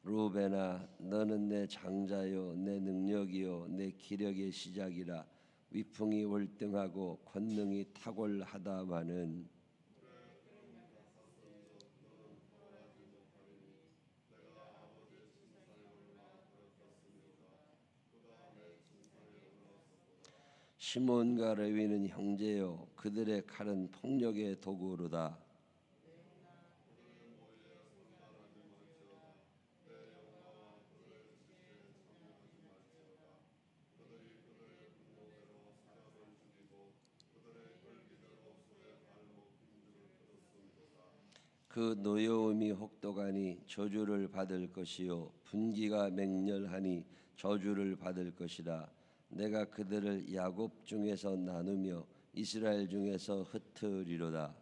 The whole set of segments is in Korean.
루벤아, 너는 내 장자요, 내 능력이요, 내 기력의 시작이라. 위풍이 월등하고 권능이 탁월하다마는 시몬과 레위는 형제요, 그들의 칼은 폭력의 도구로다. 그 노여움이 혹독하니 저주를 받을 것이요 분기가 맹렬하니 저주를 받을 것이라. 내가 그들을 야곱 중에서 나누며 이스라엘 중에서 흩으리로다.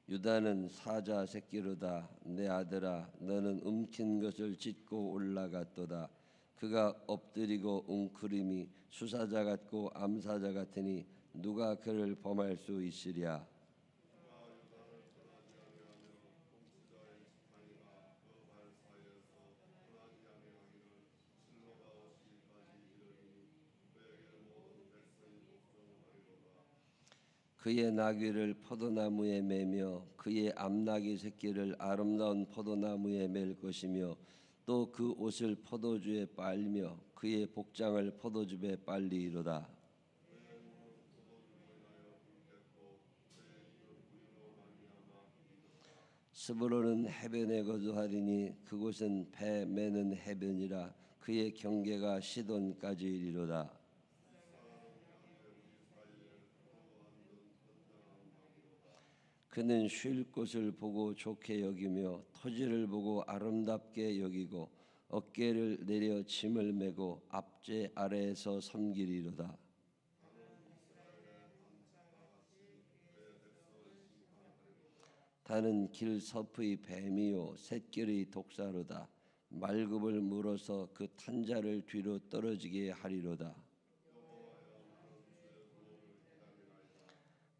유다는 사자 새끼로다. 내 아들아, 너는 움킨 것을 찢고 올라갔도다. 그가 엎드리고 웅크림이 수사자 같고 암사자 같으니 누가 그를 범할 수 있으랴. 그의 나귀를 포도나무에 매며 그의 암나귀 새끼를 아름다운 포도나무에 맬 것이며 또 그 옷을 포도주에 빨며 그의 복장을 포도즙에 빨리이로다. 스불론은 해변에 거주하리니 그곳은 배 매는 해변이라. 그의 경계가 시돈까지 이르로다. 그는 쉴 곳을 보고 좋게 여기며 토지를 보고 아름답게 여기고 어깨를 내려 짐을 메고 앞제 아래에서 섬기리로다. 다는 길 섭의 뱀이요 샛길의 독사로다. 말굽을 물어서 그 탄자를 뒤로 떨어지게 하리로다.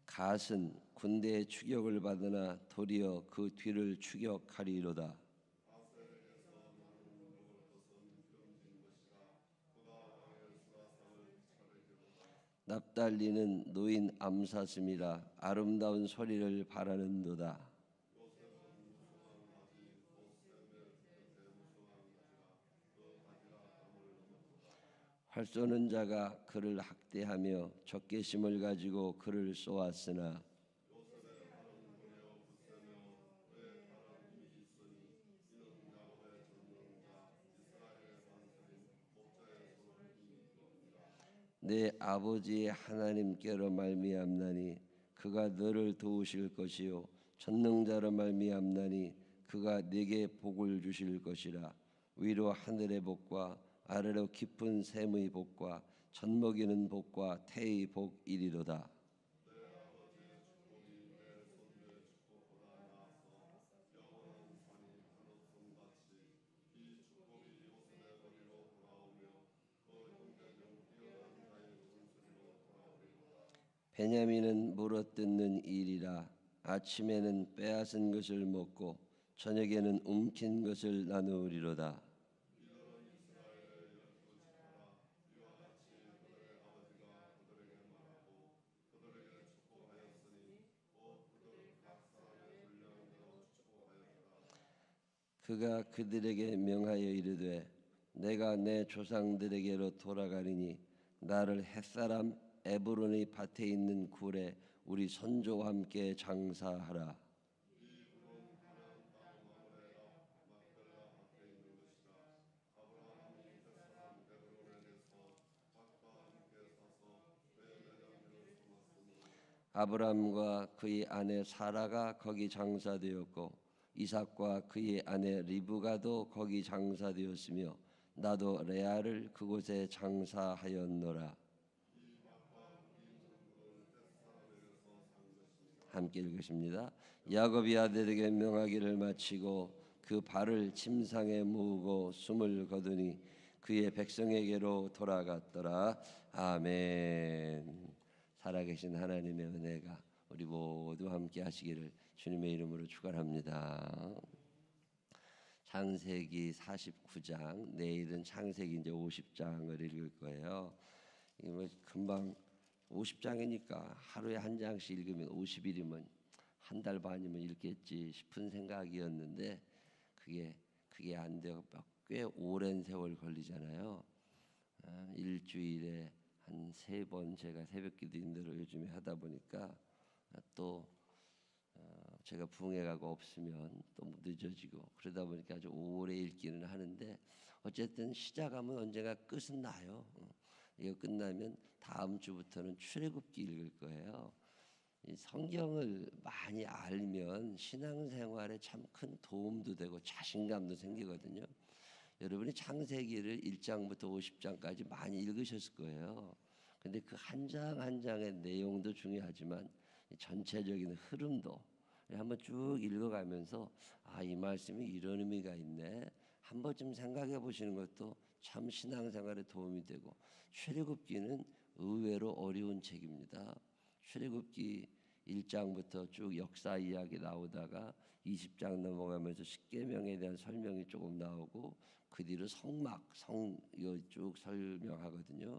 갓은 군대의 추격을 받으나 도리어 그 뒤를 추격하리로다. 납달리는 노인 암사슴이라. 아름다운 소리를 바라는도다. 활 쏘는 자가 그를 학대하며 적개심을 가지고 그를 쏘았으나 내 아버지의 하나님께로 말미암나니 그가 너를 도우실 것이요 전능자로 말미암나니 그가 네게 복을 주실 것이라. 위로 하늘의 복과 아래로 깊은 샘의 복과 젖먹이는 복과 태의 복이리로다. 베냐민은 물어뜯는 일이라. 아침에는 빼앗은 것을 먹고 저녁에는 움킨 것을 나누리로다. 그가 그들에게 명하여 이르되 내가 내 조상들에게로 돌아가리니 나를 햇사람 에브론의 밭에 있는 굴에 우리 선조와 함께 장사하라. 아브람과 그의 아내 사라가 거기 장사되었고 이삭과 그의 아내 리브가도 거기 장사되었으며 나도 레아를 그곳에 장사하였노라. 함께 읽으십니다. 야곱이 아들에게 명하기를 마치고 그 발을 침상에 모으고 숨을 거두니 그의 백성에게로 돌아갔더라. 아멘. 살아계신 하나님의 은혜가 우리 모두 함께 하시기를 주님의 이름으로 축원합니다. 창세기 49장, 내일은 창세기 이제 50장을 읽을 거예요. 이거 금방 50장이니까 하루에 한 장씩 읽으면 50일이면 한 달 반이면 읽겠지 싶은 생각이었는데 그게 안 되고 꽤 오랜 세월 걸리잖아요. 일주일에 한 3번 제가 새벽기도 인도를 요즘에 하다 보니까 또 제가 부흥회 가고 없으면 또 늦어지고 그러다 보니까 아주 오래 읽기는 하는데 어쨌든 시작하면 언젠가 끝은 나요. 이거 끝나면 다음 주부터는 출애굽기 읽을 거예요. 이 성경을 많이 알면 신앙생활에 참 큰 도움도 되고 자신감도 생기거든요. 여러분이 창세기를 1장부터 50장까지 많이 읽으셨을 거예요. 근데 그 한 장 한 장의 내용도 중요하지만 전체적인 흐름도 한번 쭉 읽어가면서 이 말씀이 이런 의미가 있네. 한 번쯤 생각해 보시는 것도 참 신앙생활에 도움이 되고 출애굽기는 의외로 어려운 책입니다. 출애굽기 1장부터 쭉 역사 이야기 나오다가 20장 넘어가면서 십계명에 대한 설명이 조금 나오고 그 뒤로 성 이거 쭉 설명하거든요.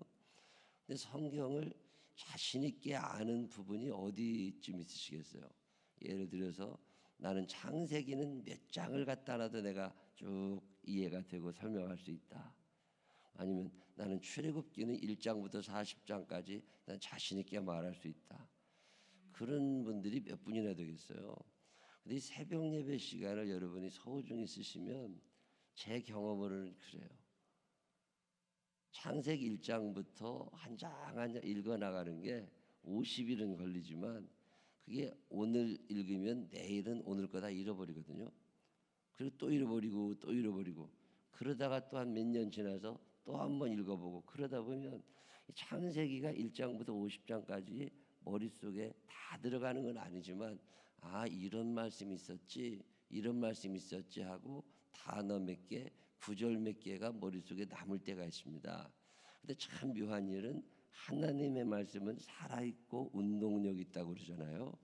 근데 성경을 자신 있게 아는 부분이 어디쯤 있으시겠어요? 예를 들어서 나는 창세기는 몇 장을 갖다 놔도 내가 쭉 이해가 되고 설명할 수 있다. 아니면 나는 출애굽기는 1장부터 40장까지 난 자신 있게 말할 수 있다. 그런 분들이 몇 분이나 되겠어요. 근데 이 새벽 예배 시간을 여러분이 소중히 쓰시면 제 경험으로는 그래요. 창세기 1장부터 한 장 한 장 읽어 나가는 게 50일은 걸리지만 그게 오늘 읽으면 내일은 오늘 거 다 잃어버리거든요. 그리고 또 잃어버리고 또 잃어버리고 그러다가 또 한 몇 년 지나서 또 한 번 읽어보고 그러다 보면 창세기가 1장부터 50장까지 머릿속에 다 들어가는 건 아니지만 이런 말씀이 있었지 이런 말씀이 있었지 하고 단어 몇 개, 구절 몇 개가 머릿속에 남을 때가 있습니다. 근데 참 묘한 일은 하나님의 말씀은 살아있고 운동력 있다고 그러잖아요.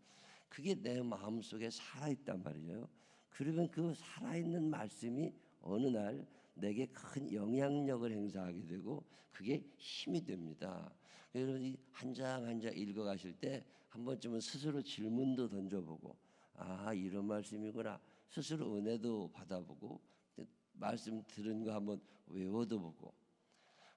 그게 내 마음속에 살아있단 말이에요. 그러면 그 살아있는 말씀이 어느 날 내게 큰 영향력을 행사하게 되고 그게 힘이 됩니다. 여러분이 한 장 한 장 읽어가실 때 한 번쯤은 스스로 질문도 던져보고 이런 말씀이구나 스스로 은혜도 받아보고 말씀 들은 거 한번 외워도 보고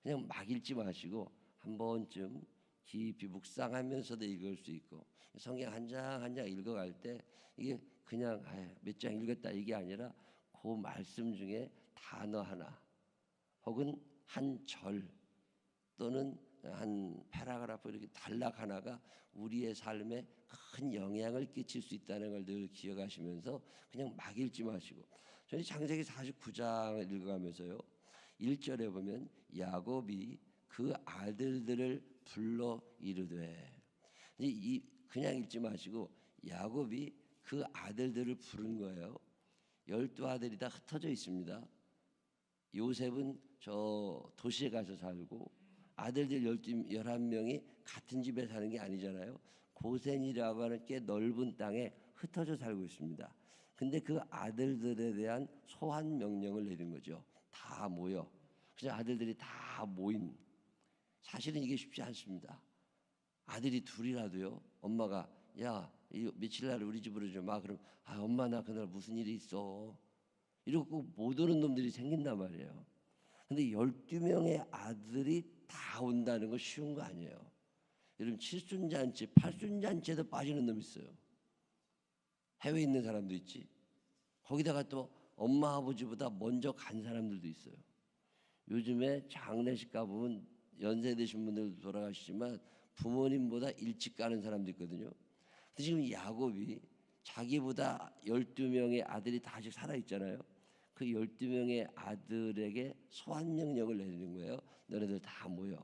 그냥 막 읽지 마시고 한 번쯤 깊이 묵상하면서도 읽을 수 있고 성경 한 장 한 장 읽어갈 때 이게 그냥 몇 장 읽었다 이게 아니라 그 말씀 중에 단어 하나 혹은 한 절 또는 한 패라그라프 이렇게 단락 하나가 우리의 삶에 큰 영향을 끼칠 수 있다는 걸 늘 기억하시면서 그냥 막 읽지 마시고 저희 창세기 49장을 읽어가면서요 1절에 보면 야곱이 그 아들들을 불러 이르되 그냥 읽지 마시고 야곱이 그 아들들을 부른 거예요. 12아들이 다 흩어져 있습니다. 요셉은 저 도시에 가서 살고 아들들 11명이 같은 집에 사는 게 아니잖아요. 고센이라고 하는 꽤 넓은 땅에 흩어져 살고 있습니다. 근데 그 아들들에 대한 소환 명령을 내린 거죠. 다 모여. 그래서 아들들이 다 모임. 사실은 이게 쉽지 않습니다. 아들이 둘이라도요. 엄마가 야, 며칠 날 우리 집으로 좀 와. 그럼 엄마 나 그날 무슨 일이 있어. 이러고 못 오는 놈들이 생긴단 말이에요. 근데 12명의 아들이 다 온다는 거 쉬운 거 아니에요. 여러분 칠순잔치, 팔순잔치에도 빠지는 놈 있어요. 해외에 있는 사람도 있지. 거기다가 또 엄마 아버지보다 먼저 간 사람들도 있어요. 요즘에 장례식 가보면 연세 드신 분들도 돌아가시지만 부모님보다 일찍 가는 사람도 있거든요. 근데 지금 야곱이 자기보다 12명의 아들이 다 아직 살아있잖아요. 그 12명의 아들에게 소환 명령을 내리는 거예요. 너네들 다 모여.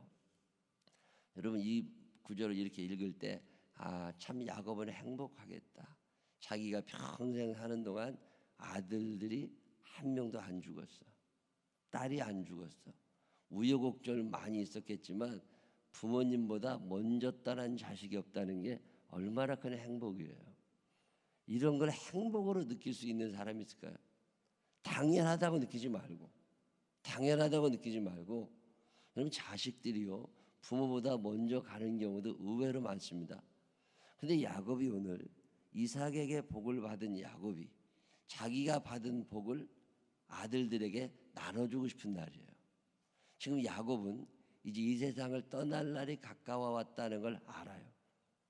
여러분 이 구절을 이렇게 읽을 때 참 야곱은 행복하겠다. 자기가 평생 사는 동안 아들들이 한 명도 안 죽었어. 딸이 안 죽었어. 우여곡절 많이 있었겠지만 부모님보다 먼저 떠난 자식이 없다는 게 얼마나 큰 행복이에요. 이런 걸 행복으로 느낄 수 있는 사람이 있을까요? 당연하다고 느끼지 말고, 여러분 자식들이요 부모보다 먼저 가는 경우도 의외로 많습니다. 근데 야곱이 오늘 이삭에게 복을 받은 야곱이 자기가 받은 복을 아들들에게 나눠주고 싶은 날이에요. 지금 야곱은 이제 이 세상을 떠날 날이 가까워 왔다는 걸 알아요.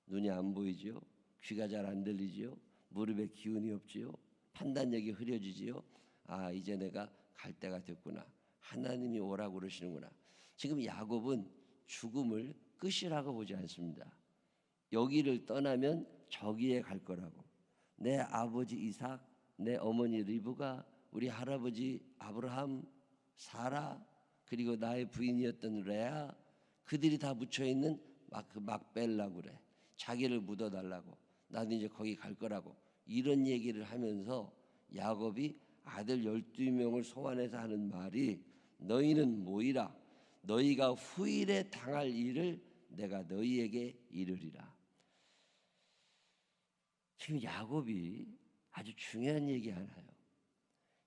눈이 안 보이지요, 귀가 잘 안 들리지요, 무릎에 기운이 없지요, 판단력이 흐려지지요. 아, 이제 내가 갈 때가 됐구나. 하나님이 오라고 그러시는구나. 지금 야곱은 죽음을 끝이라고 보지 않습니다. 여기를 떠나면 저기에 갈 거라고. 내 아버지 이삭, 내 어머니 리브가, 우리 할아버지 아브라함, 사라, 그리고 나의 부인이었던 레아, 그들이 다 묻혀있는 그 막벨라고 그래. 자기를 묻어달라고. 나는 이제 거기 갈 거라고. 이런 얘기를 하면서 야곱이 아들 12명을 소환해서 하는 말이, 너희는 모이라. 너희가 후일에 당할 일을 내가 너희에게 이르리라. 지금 야곱이 아주 중요한 얘기 하나요.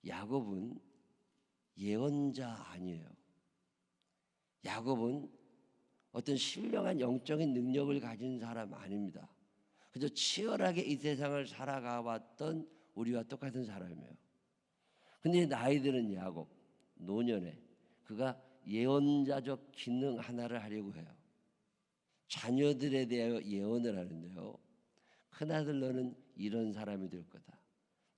야곱은 예언자 아니에요. 야곱은 어떤 신령한 영적인 능력을 가진 사람 아닙니다. 그저 치열하게 이 세상을 살아가 왔던 우리와 똑같은 사람이에요. 근데 나이 드는 야곱, 노년에 그가 예언자적 기능 하나를 하려고 해요. 자녀들에 대하여 예언을 하는데요. 큰아들 너는 이런 사람이 될 거다.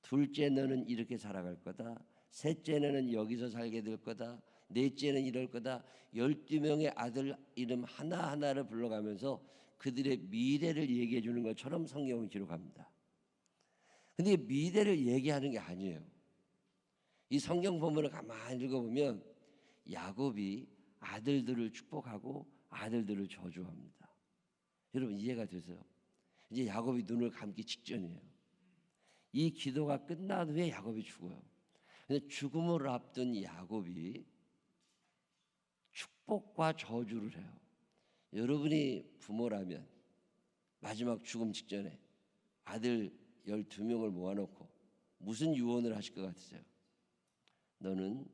둘째 너는 이렇게 살아갈 거다. 셋째 너는 여기서 살게 될 거다. 넷째는 이럴 거다. 12명의 아들 이름 하나하나를 불러가면서 그들의 미래를 얘기해 주는 것처럼 성경을 기록합니다. 근데 미래를 얘기하는 게 아니에요. 이 성경 본문을 가만히 읽어보면 야곱이 아들들을 축복하고 아들들을 저주합니다. 여러분 이해가 되세요? 이제 야곱이 눈을 감기 직전이에요. 이 기도가 끝난 후에 야곱이 죽어요. 근데 죽음을 앞둔 야곱이 축복과 저주를 해요. 여러분이 부모라면 마지막 죽음 직전에 아들 12명을 모아놓고 무슨 유언을 하실 것 같으세요? 너는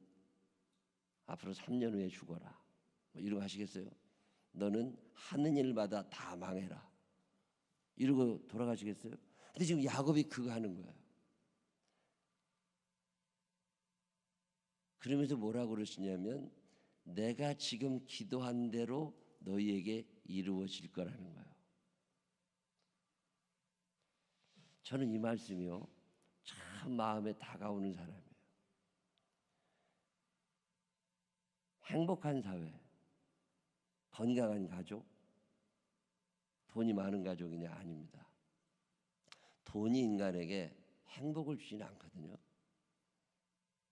앞으로 3년 후에 죽어라. 뭐 이런 거 하시겠어요? 너는 하는 일마다 다 망해라. 이러고 돌아가시겠어요? 근데 지금 야곱이 그거 하는 거예요. 그러면서 뭐라고 그러시냐면 내가 지금 기도한 대로 너희에게 이루어질 거라는 거예요. 저는 이 말씀이요 참 마음에 다가오는 사람이에요. 행복한 사회, 건강한 가족, 돈이 많은 가족이냐? 아닙니다. 돈이 인간에게 행복을 주지는 않거든요.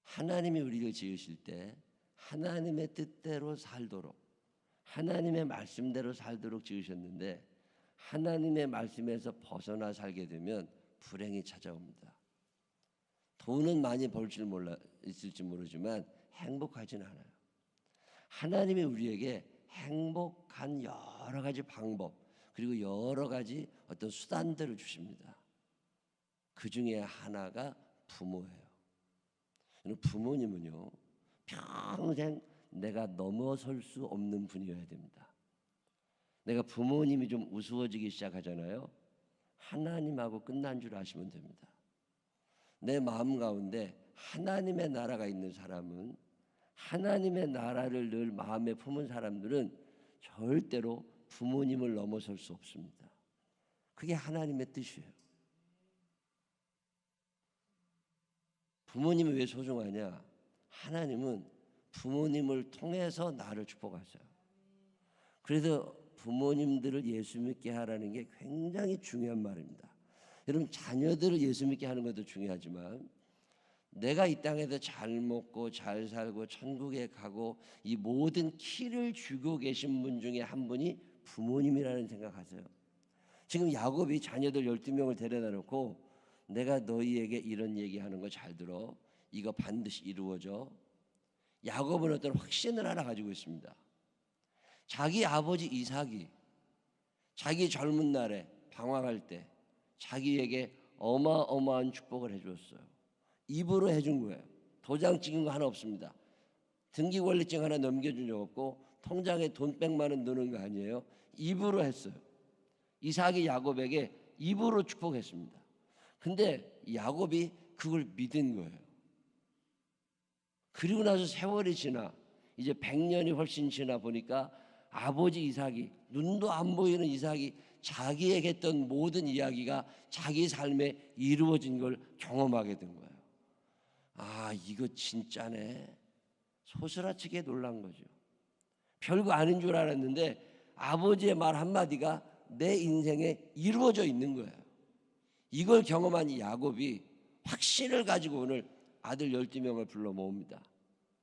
하나님이 우리를 지으실 때 하나님의 뜻대로 살도록, 하나님의 말씀대로 살도록 지으셨는데 하나님의 말씀에서 벗어나 살게 되면 불행이 찾아옵니다. 돈은 많이 벌 줄 있을지 모르지만 행복하진 않아요. 하나님이 우리에게 행복한 여러 가지 방법 그리고 여러 가지 어떤 수단들을 주십니다. 그 중에 하나가 부모예요. 부모님은요 평생 내가 넘어설 수 없는 분이어야 됩니다. 내가 부모님이 좀 우스워지기 시작하잖아요. 하나님하고 끝난 줄 아시면 됩니다. 내 마음 가운데 하나님의 나라가 있는 사람은, 하나님의 나라를 늘 마음에 품은 사람들은 절대로 부모님을 넘어설 수 없습니다. 그게 하나님의 뜻이에요. 부모님이 왜 소중하냐? 하나님은 부모님을 통해서 나를 축복하셔요. 그래서 부모님들을 예수 믿게 하라는 게 굉장히 중요한 말입니다. 여러분 자녀들을 예수 믿게 하는 것도 중요하지만 내가 이 땅에서 잘 먹고 잘 살고 천국에 가고 이 모든 키를 주고 계신 분 중에 한 분이 부모님이라는 생각하세요. 지금 야곱이 자녀들 12명을 데려다 놓고 내가 너희에게 이런 얘기하는 거 잘 들어. 이거 반드시 이루어져. 야곱은 어떤 확신을 하나 가지고 있습니다. 자기 아버지 이삭이 자기 젊은 날에 방황할 때 자기에게 어마어마한 축복을 해주었어요. 입으로 해준 거예요. 도장 찍은 거 하나 없습니다. 등기권리증 하나 넘겨준 적 없고 통장에 돈 100만 원 넣는 거 아니에요. 입으로 했어요. 이삭이 야곱에게 입으로 축복했습니다. 근데 야곱이 그걸 믿은 거예요. 그리고 나서 세월이 지나 이제 100년이 훨씬 지나 보니까 아버지 이삭이, 눈도 안 보이는 이삭이 자기에게 했던 모든 이야기가 자기 삶에 이루어진 걸 경험하게 된 거예요. 아, 이거 진짜네. 소스라치게 놀란 거죠. 별거 아닌 줄 알았는데 아버지의 말 한마디가 내 인생에 이루어져 있는 거예요. 이걸 경험한 이 야곱이 확신을 가지고 오늘 아들 12명을 불러 모읍니다.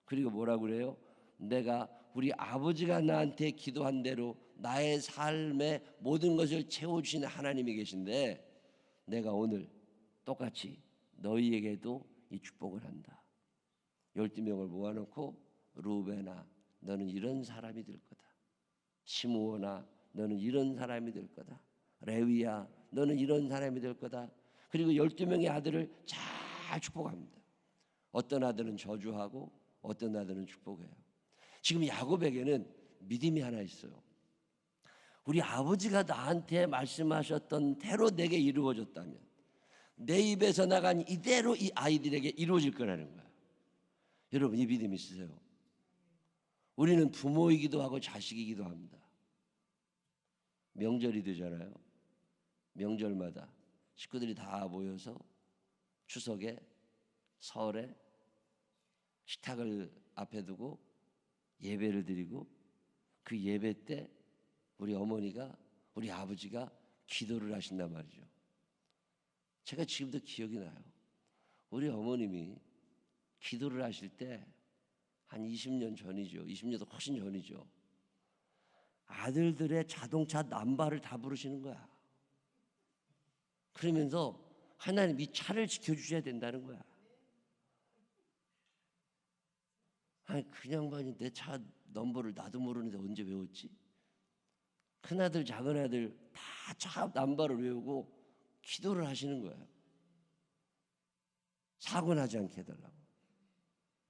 그리고 뭐라고 그래요? 내가 우리 아버지가 나한테 기도한 대로 나의 삶의 모든 것을 채워주시는 하나님이 계신데 내가 오늘 똑같이 너희에게도 이 축복을 한다. 12명을 모아놓고 루벤아 너는 이런 사람이 될 거다. 시므온아 너는 이런 사람이 될 거다. 레위야 너는 이런 사람이 될 거다. 그리고 12명의 아들을 잘 축복합니다. 어떤 아들은 저주하고 어떤 아들은 축복해요. 지금 야곱에게는 믿음이 하나 있어요. 우리 아버지가 나한테 말씀하셨던 대로 내게 이루어졌다면 내 입에서 나간 이대로 이 아이들에게 이루어질 거라는 거예요. 여러분 이 믿음 있으세요? 우리는 부모이기도 하고 자식이기도 합니다. 명절이 되잖아요. 명절마다 식구들이 다 모여서 추석에 설에 식탁을 앞에 두고 예배를 드리고 그 예배 때 우리 어머니가 우리 아버지가 기도를 하신단 말이죠. 제가 지금도 기억이 나요. 우리 어머님이 기도를 하실 때 한 20년 전이죠. 20년도 훨씬 전이죠. 아들들의 자동차 남발을 다 부르시는 거야. 그러면서 하나님 이 차를 지켜주셔야 된다는 거야. 아니 그냥 봐니 내 차 넘버를 나도 모르는데 언제 외웠지? 큰아들 작은아들 다 차 남발을 외우고 기도를 하시는 거예요. 사고 나지 않게 해달라고.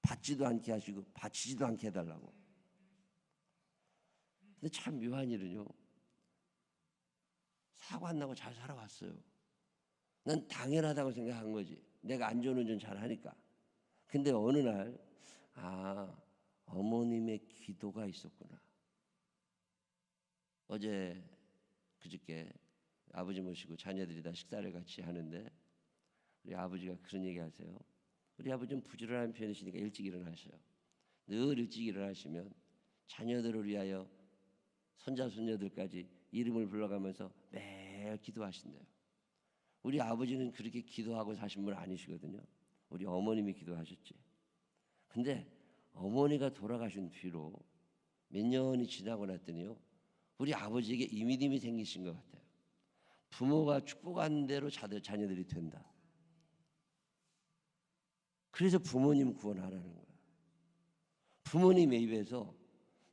받지도 않게 하시고 받치지도 않게 해달라고. 근데 참 묘한 일은요. 사고 안 나고 잘 살아왔어요. 난 당연하다고 생각한 거지. 내가 안전운전 잘하니까. 근데 어느 날 어머님의 기도가 있었구나. 어제 그저께 아버지 모시고 자녀들이 다 식사를 같이 하는데 우리 아버지가 그런 얘기 하세요. 우리 아버지는 부지런한 편이시니까 일찍 일어나셔요. 늘 일찍 일어나시면 자녀들을 위하여 손자 손녀들까지 이름을 불러가면서 매일 기도하신대요. 우리 아버지는 그렇게 기도하고 사신 분 아니시거든요. 우리 어머님이 기도하셨지. 근데 어머니가 돌아가신 뒤로 몇 년이 지나고 났더니요. 우리 아버지에게 이미님이 생기신 것 같아요. 부모가 축복한 대로 자녀들이 된다. 그래서 부모님 구원하라는 거예요. 부모님의 입에서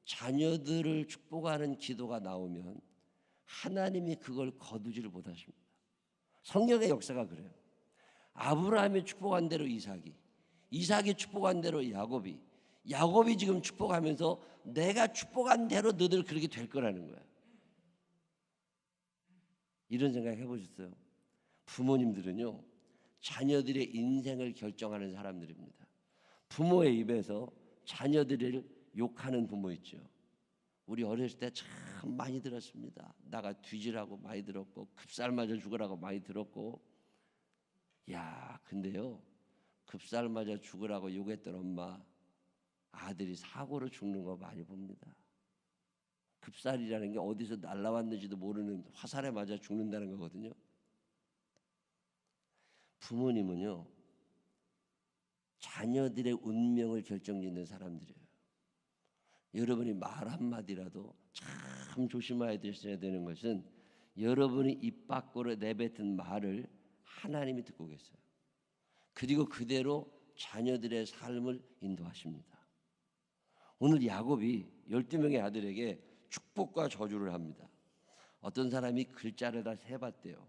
자녀들을 축복하는 기도가 나오면 하나님이 그걸 거두지를 못하십니다. 성경의 역사가 그래요. 아브라함이 축복한 대로 이삭이 축복한 대로 야곱이 지금 축복하면서 내가 축복한 대로 너들 그렇게 될 거라는 거야. 이런 생각 해보셨어요? 부모님들은요 자녀들의 인생을 결정하는 사람들입니다. 부모의 입에서 자녀들을 욕하는 부모 있죠. 우리 어렸을 때 참 많이 들었습니다. 나가 뒤지라고 많이 들었고 급살 맞아 죽으라고 많이 들었고. 야 근데요 급살 맞아 죽으라고 욕했던 엄마 아들이 사고로 죽는 거 많이 봅니다. 급살이라는 게 어디서 날라왔는지도 모르는 화살에 맞아 죽는다는 거거든요. 부모님은요 자녀들의 운명을 결정짓는 사람들이에요. 여러분이 말 한마디라도 참 조심해야 되는 것은 여러분이 입 밖으로 내뱉은 말을 하나님이 듣고 계세요. 그리고 그대로 자녀들의 삶을 인도하십니다. 오늘 야곱이 12명의 아들에게 축복과 저주를 합니다. 어떤 사람이 글자를 다 세봤대요.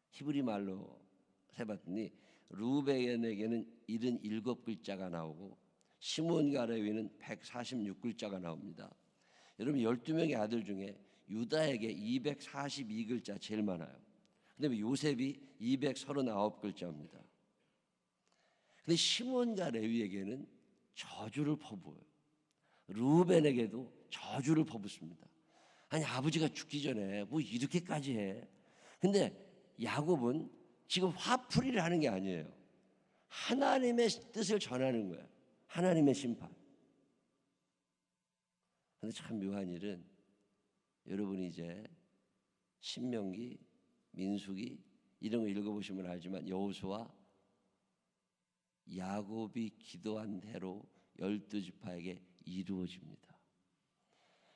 히브리 말로 세봤더니 루벤에게는 77글자가 나오고 시몬과 레위는 146글자가 나옵니다. 여러분 12명의 아들 중에 유다에게 242글자 제일 많아요. 그다음에 요셉이 239글자입니다. 근데 시몬과 레위에게는 저주를 퍼부어요. 루벤에게도 저주를 퍼붓습니다. 아니 아버지가 죽기 전에 뭐 이렇게까지 해. 근데 야곱은 지금 화풀이를 하는 게 아니에요. 하나님의 뜻을 전하는 거예요. 하나님의 심판. 근데 참 묘한 일은 여러분이 이제 신명기, 민수기 이런 거 읽어보시면 알지만 여호수아 야곱이 기도한 대로 12지파에게 이루어집니다.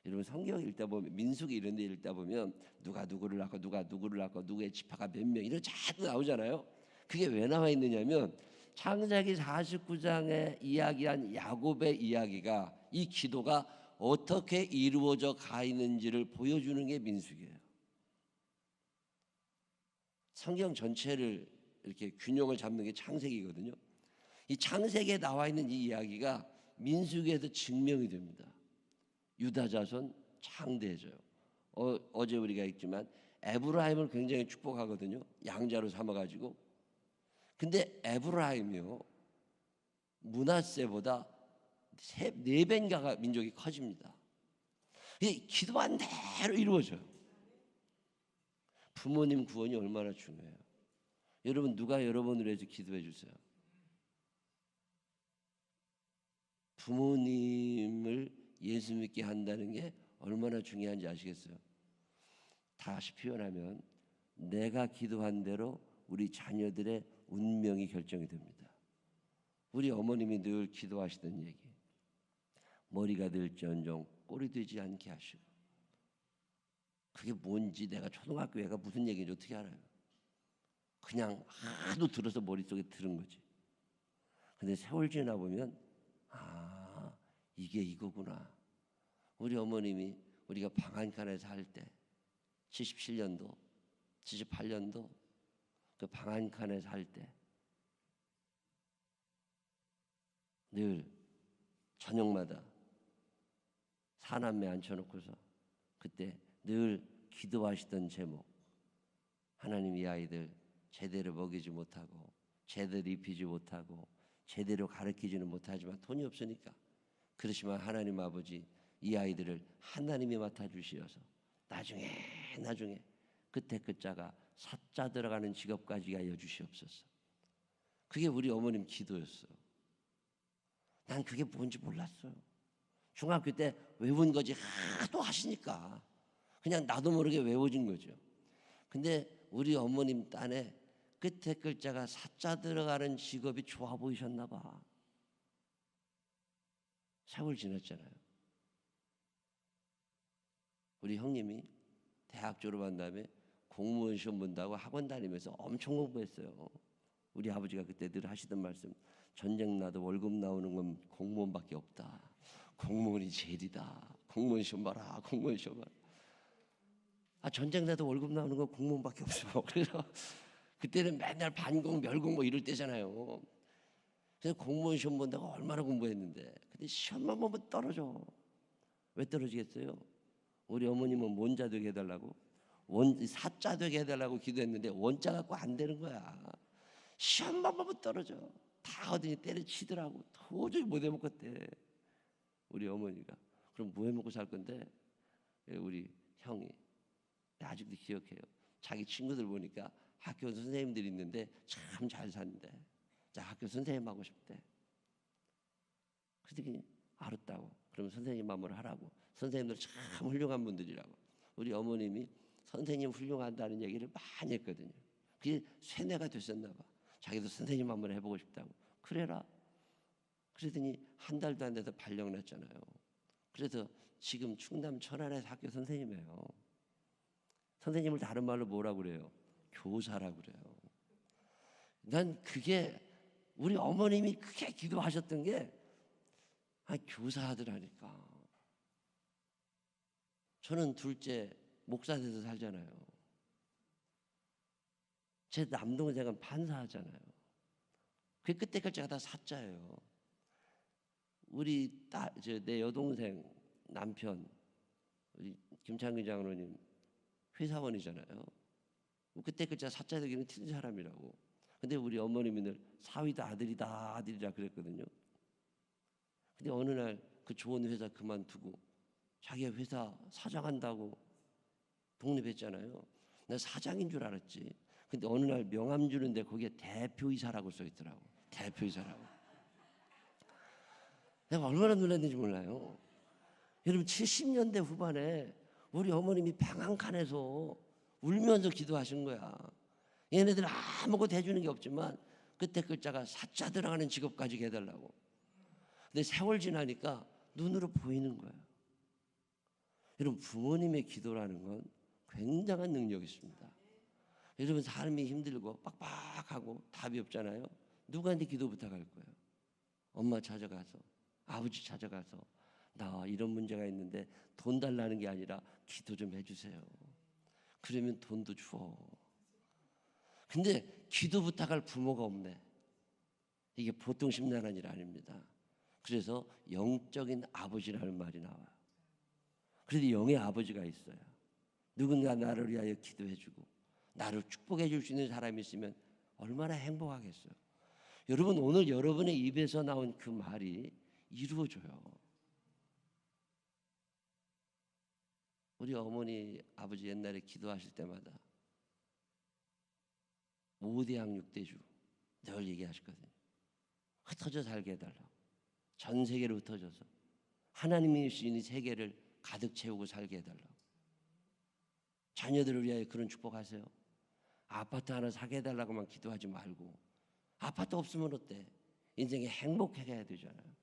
여러분 성경 읽다 보면 민수기 이런 데 읽다 보면 누가 누구를 낳고 누가 누구를 낳고 누구의 지파가 몇 명 이런 자꾸 나오잖아요. 그게 왜 나와 있느냐면 창세기 49장에 이야기한 야곱의 이야기가 이 기도가 어떻게 이루어져 가 있는지를 보여주는 게 민수기예요. 성경 전체를 이렇게 균형을 잡는 게 창세기거든요. 이 창세기에 나와 있는 이 이야기가 민수기에서 증명이 됩니다. 유다 자손 창대해져요. 어제 우리가 읽지만 에브라임을 굉장히 축복하거든요. 양자로 삼아가지고. 근데 에브라임이요 므낫세보다 4배인가가 민족이 커집니다. 이 기도한 대로 이루어져요. 부모님 구원이 얼마나 중요해요. 여러분 누가 여러분을 위해서 기도해 주세요. 부모님을 예수 믿게 한다는 게 얼마나 중요한지 아시겠어요? 다시 표현하면 내가 기도한 대로 우리 자녀들의 운명이 결정이 됩니다. 우리 어머님이 늘 기도하시던 얘기, 머리가 될지언정 꼴이 되지 않게 하시고. 그게 뭔지 내가 초등학교 애가 무슨 얘기인지 어떻게 알아요? 그냥 하도 들어서 머릿속에 들은 거지. 근데 세월 지나 보면 아 이게 이거구나. 우리 어머님이 우리가 방 한 칸에 살 때 77년도 78년도 그 방 한 칸에 살 때 늘 저녁마다 사남매 앉혀놓고서 그때 늘 기도하시던 제목, 하나님 이 아이들 제대로 먹이지 못하고 제대로 입히지 못하고 제대로 가르치지는 못하지만 돈이 없으니까 그렇지만 하나님 아버지 이 아이들을 하나님이 맡아주시어서 나중에 끝에 끝자가 사자 들어가는 직업까지 하여 주시옵소서. 그게 우리 어머님 기도였어. 난 그게 뭔지 몰랐어요. 중학교 때 외운 거지 하도 하시니까 그냥 나도 모르게 외워진 거죠. 근데 우리 어머님 딴에 끝에 글자가 사자 들어가는 직업이 좋아 보이셨나 봐. 세월 지났잖아요. 우리 형님이 대학 졸업한 다음에 공무원 시험 본다고 학원 다니면서 엄청 공부했어요. 우리 아버지가 그때 늘 하시던 말씀, 전쟁 나도 월급 나오는 건 공무원밖에 없다. 공무원이 제일이다. 공무원 시험 봐라. 공무원 시험 봐라. 전쟁 나도 월급 나오는 건 공무원밖에 없어. 그래서 그때는 맨날 반공, 멸공 뭐 이럴 때잖아요. 그래서 공무원 시험 본다고 얼마나 공부했는데, 근데 시험만 보면 떨어져. 왜 떨어지겠어요? 우리 어머님은 원자 되게 해달라고, 사자 되게 해달라고 기도했는데 원자 갖고 안 되는 거야. 시험만 보면 떨어져. 다 어디 때려치더라고. 도저히 못 해먹겠대. 우리 어머니가. 그럼 뭐 해먹고 살 건데? 우리 형이 아직도 기억해요. 자기 친구들 보니까 학교 선생님들이 있는데 참 잘 사는데 자 학교 선생님 하고 싶대. 그랬더니 알았다고. 그럼 선생님 마음으로 하라고. 선생님들 참 훌륭한 분들이라고. 우리 어머님이 선생님 훌륭하다는 얘기를 많이 했거든요. 그게 세뇌가 됐었나 봐. 자기도 선생님 한번 해보고 싶다고. 그래라. 그러더니 한 달도 안 돼서 발령 났잖아요. 그래서 지금 충남 천안에서 학교 선생님이에요. 선생님을 다른 말로 뭐라고 그래요? 교사라고 그래요. 난 그게 우리 어머님이 크게 기도하셨던 게 교사하더라니까. 저는 둘째 목사 돼서 살잖아요. 제 남동생은 판사하잖아요. 그 끝에까지가 다 사자예요. 우리 내 여동생 남편 우리 김창규 장로님 회사원이잖아요. 그때까지 사자 되기는 틀린 사람이라고. 근데 우리 어머님이 늘 사위도 아들이라 그랬거든요. 근데 어느 날 그 좋은 회사 그만두고 자기가 회사 사장한다고 독립했잖아요. 나 사장인 줄 알았지. 근데 어느 날 명함 주는데 거기에 대표이사라고 써 있더라고. 대표이사라고. 내가 얼마나 놀랐는지 몰라요. 여러분 70년대 후반에 우리 어머님이 방한칸에서 울면서 기도하신 거야. 얘네들 아무것도 해주는 게 없지만 끝에 글자가 사자 들어가는 직업까지 해달라고. 근데 세월 지나니까 눈으로 보이는 거예요. 여러분 부모님의 기도라는 건 굉장한 능력이 있습니다. 여러분 삶이 힘들고 빡빡하고 답이 없잖아요. 누구한테 기도 부탁할 거예요? 엄마 찾아가서, 아버지 찾아가서 나 이런 문제가 있는데 돈 달라는 게 아니라 기도 좀 해주세요. 그러면 돈도 줘. 근데 기도 부탁할 부모가 없네. 이게 보통 심란한 일 아닙니다. 그래서 영적인 아버지라는 말이 나와요. 그래도 영의 아버지가 있어요. 누군가 나를 위하여 기도해주고 나를 축복해 줄 수 있는 사람이 있으면 얼마나 행복하겠어요. 여러분 오늘 여러분의 입에서 나온 그 말이 이루어져요. 우리 어머니 아버지 옛날에 기도하실 때마다 5대양 6대주 늘 얘기하셨거든요. 흩어져 살게 해달라고. 전 세계로 흩어져서 하나님이 주신 이 세계를 가득 채우고 살게 해달라고. 자녀들을 위하여 그런 축복하세요. 아파트 하나 사게 해달라고만 기도하지 말고 아파트 없으면 어때? 인생에 행복하게 해야 되잖아요.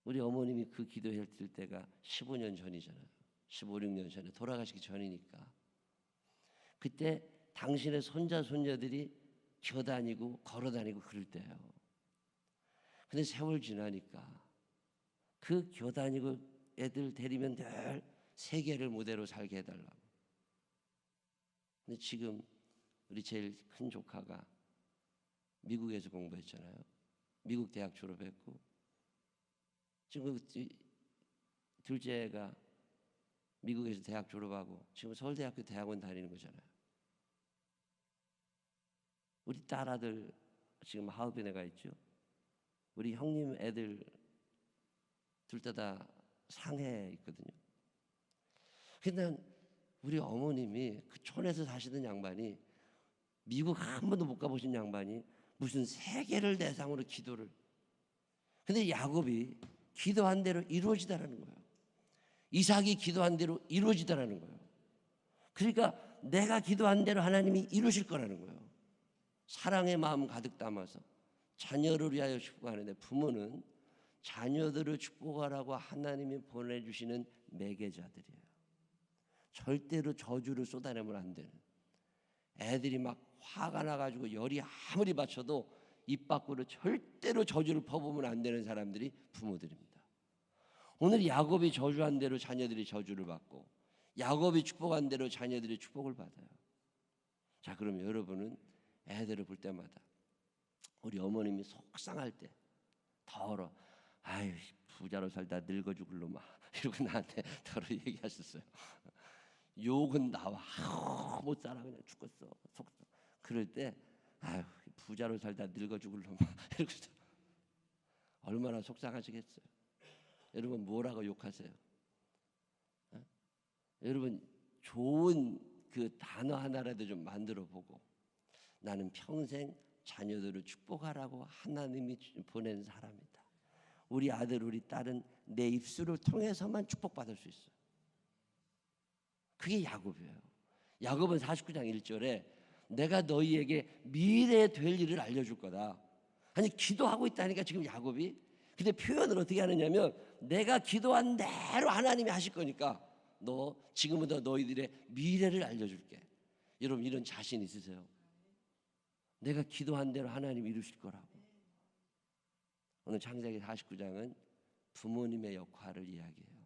우리 어머님이 그 기도했을 때가 15년 전이잖아요. 15, 16년 전에 돌아가시기 전이니까. 그때 당신의 손자 손녀들이 기어다니고 걸어다니고 그럴 때예요. 근데 세월 지나니까 그 기어다니고 애들 데리면 늘 세계를 무대로 살게 해달라고. 근데 지금 우리 제일 큰 조카가 미국에서 공부했잖아요. 미국 대학 졸업했고 지금 둘째가 미국에서 대학 졸업하고 지금 서울대학교 대학원 다니는 거잖아요. 우리 딸 아들 지금 하얼빈에 가 있죠. 우리 형님 애들 둘 다 상해에 있거든요. 근데 우리 어머님이 그 촌에서 사시던 양반이 미국 한 번도 못 가보신 양반이 무슨 세계를 대상으로 기도를. 근데 야곱이 기도한 대로 이루어지다라는 거예요. 이삭이 기도한 대로 이루어지다라는 거예요. 그러니까 내가 기도한 대로 하나님이 이루실 거라는 거예요. 사랑의 마음 가득 담아서 자녀를 위하여 축복하는데 부모는 자녀들을 축복하라고 하나님이 보내주시는 매개자들이에요. 절대로 저주를 쏟아내면 안 되는. 애들이 막 화가 나가지고 열이 아무리 받쳐도 입 밖으로 절대로 저주를 퍼부으면 안 되는 사람들이 부모들입니다. 오늘 야곱이 저주한 대로 자녀들이 저주를 받고 야곱이 축복한 대로 자녀들이 축복을 받아요. 자, 그럼 여러분은 애들을 볼 때마다 우리 어머님이 속상할 때 더러 아유 부자로 살다 늙어 죽을 놈아 이러고 나한테 더러 얘기하셨어요. 욕은 나와. 못 살아 그냥 죽겠어. 속상. 그럴 때 아유 부자로 살다 늙어 죽을 놈아 이러고 얼마나 속상하시겠어요. 여러분 뭐라고 욕하세요? 어? 여러분 좋은 그 단어 하나라도 좀 만들어 보고 나는 평생 자녀들을 축복하라고 하나님이 보낸 사람이다. 우리 아들 우리 딸은 내 입술을 통해서만 축복받을 수 있어요. 그게 야곱이에요. 야곱은 49장 1절에 내가 너희에게 미래에 될 일을 알려줄 거다. 아니 기도하고 있다니까 지금 야곱이. 근데 표현을 어떻게 하느냐면 내가 기도한 대로 하나님이 하실 거니까 너 지금부터 너희들의 미래를 알려줄게. 여러분 이런 자신 있으세요? 내가 기도한 대로 하나님이 이루실 거라고. 오늘 창세기 49장은 부모님의 역할을 이야기해요.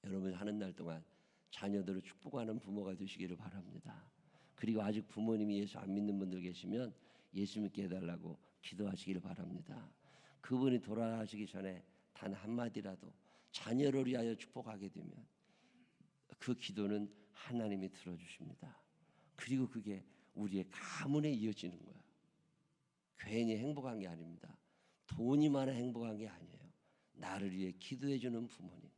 여러분 하는 날 동안 자녀들을 축복하는 부모가 되시기를 바랍니다. 그리고 아직 부모님이 예수 안 믿는 분들 계시면 예수 믿게 해달라고 기도하시기를 바랍니다. 그분이 돌아가시기 전에 단 한마디라도 자녀를 위하여 축복하게 되면 그 기도는 하나님이 들어주십니다. 그리고 그게 우리의 가문에 이어지는 거예요. 괜히 행복한 게 아닙니다. 돈이 많아 행복한 게 아니에요. 나를 위해 기도해 주는 부모님,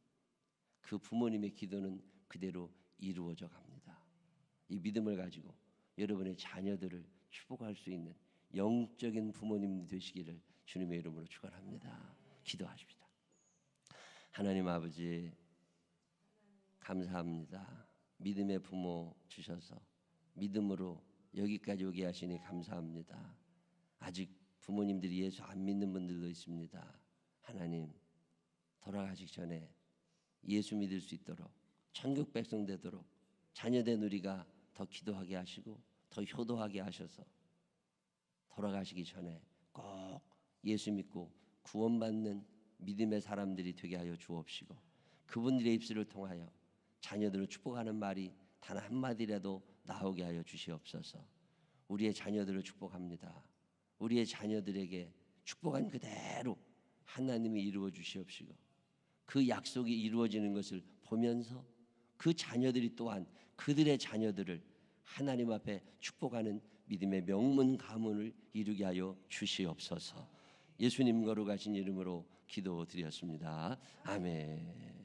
그 부모님의 기도는 그대로 이루어져 갑니다. 이 믿음을 가지고 여러분의 자녀들을 축복할 수 있는 영적인 부모님 되시기를 주님의 이름으로 축원합니다. 기도하십시다. 하나님 아버지 감사합니다. 믿음의 부모 주셔서 믿음으로 여기까지 오게 하시니 감사합니다. 아직 부모님들이 예수 안 믿는 분들도 있습니다. 하나님 돌아가시기 전에 예수 믿을 수 있도록 천국 백성 되도록 자녀된 우리가 더 기도하게 하시고 더 효도하게 하셔서 돌아가시기 전에 꼭 예수 믿고 구원받는 믿음의 사람들이 되게 하여 주옵시고 그분들의 입술을 통하여 자녀들을 축복하는 말이 단 한마디라도 나오게 하여 주시옵소서. 우리의 자녀들을 축복합니다. 우리의 자녀들에게 축복한 그대로 하나님이 이루어 주시옵시고 그 약속이 이루어지는 것을 보면서 그 자녀들이 또한 그들의 자녀들을 하나님 앞에 축복하는 믿음의 명문 가문을 이루게 하여 주시옵소서. 예수님 거룩하신 이름으로 기도드렸습니다. 아멘.